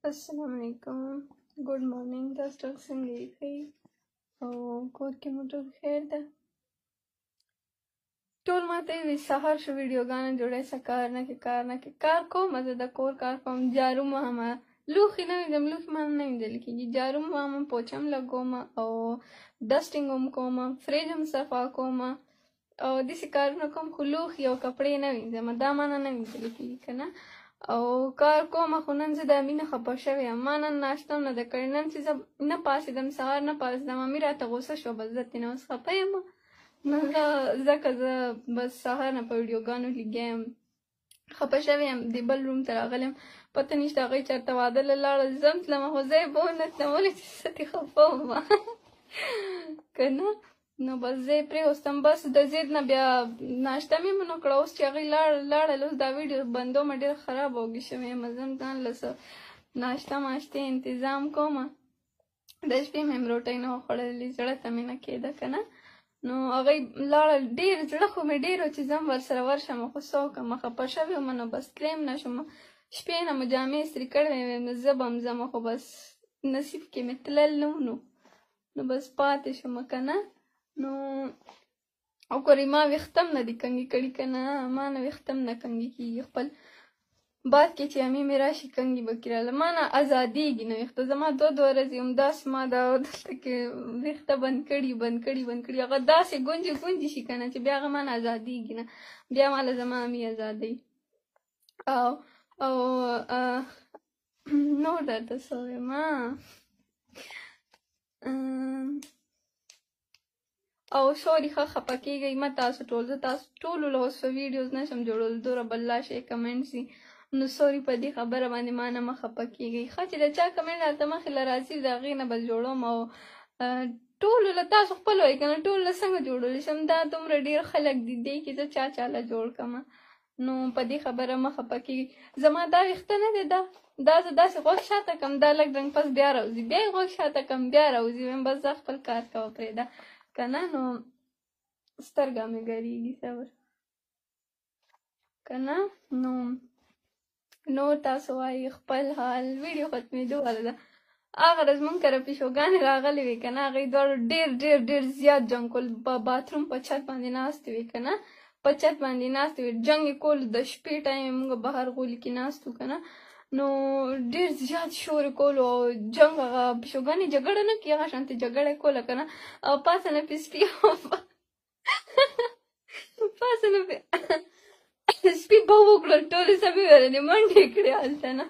अस्सलाम वालेकुम, good morning. तاسو ټول څنګه یې؟ او کور کې مو ټول خیر ده؟ ټول ماته وی سهار شو ویډیوګانې جوړې څه کار نه کې کار کوم، زه د کور کار کوم، جارو وهم، لوښي نه وینځم، لوښي ما نه وینځل کېږي، جارو وهم، پوچه هم لګوم او ډسټینګ هم کوم، فریج هم صفا کوم او داسې کارونه کوم، خو لوښي او کپړې نه وینځم، دا ما نه وینځل کېږي که نه. او کار کوم، خو نن زه د امینه خفه شوې یم، ما نن ناشته هم نه ده کړې، نن چې زه نه پاڅېدم، سهار نه پاڅېدم، امي راته غوسه شوه، بس زه ترې نه اوس خفه یم. نو ځکه زه بس سهار نه په ویډیوګانو لګیا یم، خفه شوې یم، د بل روم ته راغلی یم، پته نشته هغوی چېرته واده له لاړل، زه هم تلمه، خو زه یې به ونه تلم، ولې چې زه ترې خفه وم که نه. نو بس زه یې پرېوستم، بس د ضد نه بیا ناشته مې هم ونه کړه، اوس چې هغوی لاړل، اوس دا ویډیو بندومه، ډېره خراب وږې شوې یم، زه هم ځان له څه ناشته ماشتې انتظام کومه. د شپې مې هم روټۍ نه وه خوړلې، زړه ته مې نه کېده که نه. نو هغوی لاړل، ډېر زړه خو مې ډېر و چې زه هم ورسره ورشم، خو څه وکړم، خفه شوې وم، نو بس تللی هم نه شوم، شپې نه مو جامې استري کړې وې، نو زه به هم ځم، خو بس نصیب کې مې تلل نه و، نو بس پاتې شوم که نه. نو وګورئ ما ویښته هم نه دي کنګې کړي که نه، ما نه ویښته هم نه کنګې کېږي، خپل باد کې چې امي مې راشي کنګې به کړي راله، ما نه ازادېږي نه ویښته، زما دوه ورځې همداسې ما دا دلته کې ویښته بند کړي، هغه داسې ګونجې شي که نه چې بیا هغه ما نه ازادېږي نه، بیا ما له زما امي ازادوي. او نور درته څه ووایم، او سوري ښه خفه کېږئ مه تاسو ټول، زه تاسو ټولو له اوس ویډیوز نشم جوړولی، دومره بلا شی کمنټس دي، نو سوري په دې خبره باندې ما نه مه خفه کېږئ ښه، چې د چا کمنټ راته مخې له راځي د هغې نه به جوړوم، او ټولو له تاسو خپل وایي که نه، ټولو له څنګه جوړولی شم، دا دومره ډېر خلک دي دی کې زه چا له جوړ کړمه، نو په دې خبره مه خفه کېږئ. زما دا ویښته نه دی، دا زه داسې غوږ شاته کړم، دا لږ رنګ پس بیا راوځي، بیا یې غوږ شاته کړم بیا راوځي، وایم بس ځه خپل کار کوه پرېږده که نه. نو سترګه مې ګرېږي صبر که نه. نو تاسو وایئ خپل حال، ویډیو ختمېدو واله ده. هغه ورځ مونږ کره پیشوګانې راغلې وې که نه، هغوی دواړو ډېر زیات جنګ کول، په باتروم په چت باندې ناستې وې که نه، په چت باندې ناستې وې، جنګ یې کول، د شپې ټایم یې مونږ بهر غولي کې ناست وو که نه، نو ډېر زیات شور یې کولو او جنګ، هغه پیشوګانې جګړه نه کوي، هغه شانتې جګړه یې کوله که نه، او پاسه نه پې سپي پاسه نه پې سپي به وکړل، ټولې سپي ورنې منډې کړې هلته نه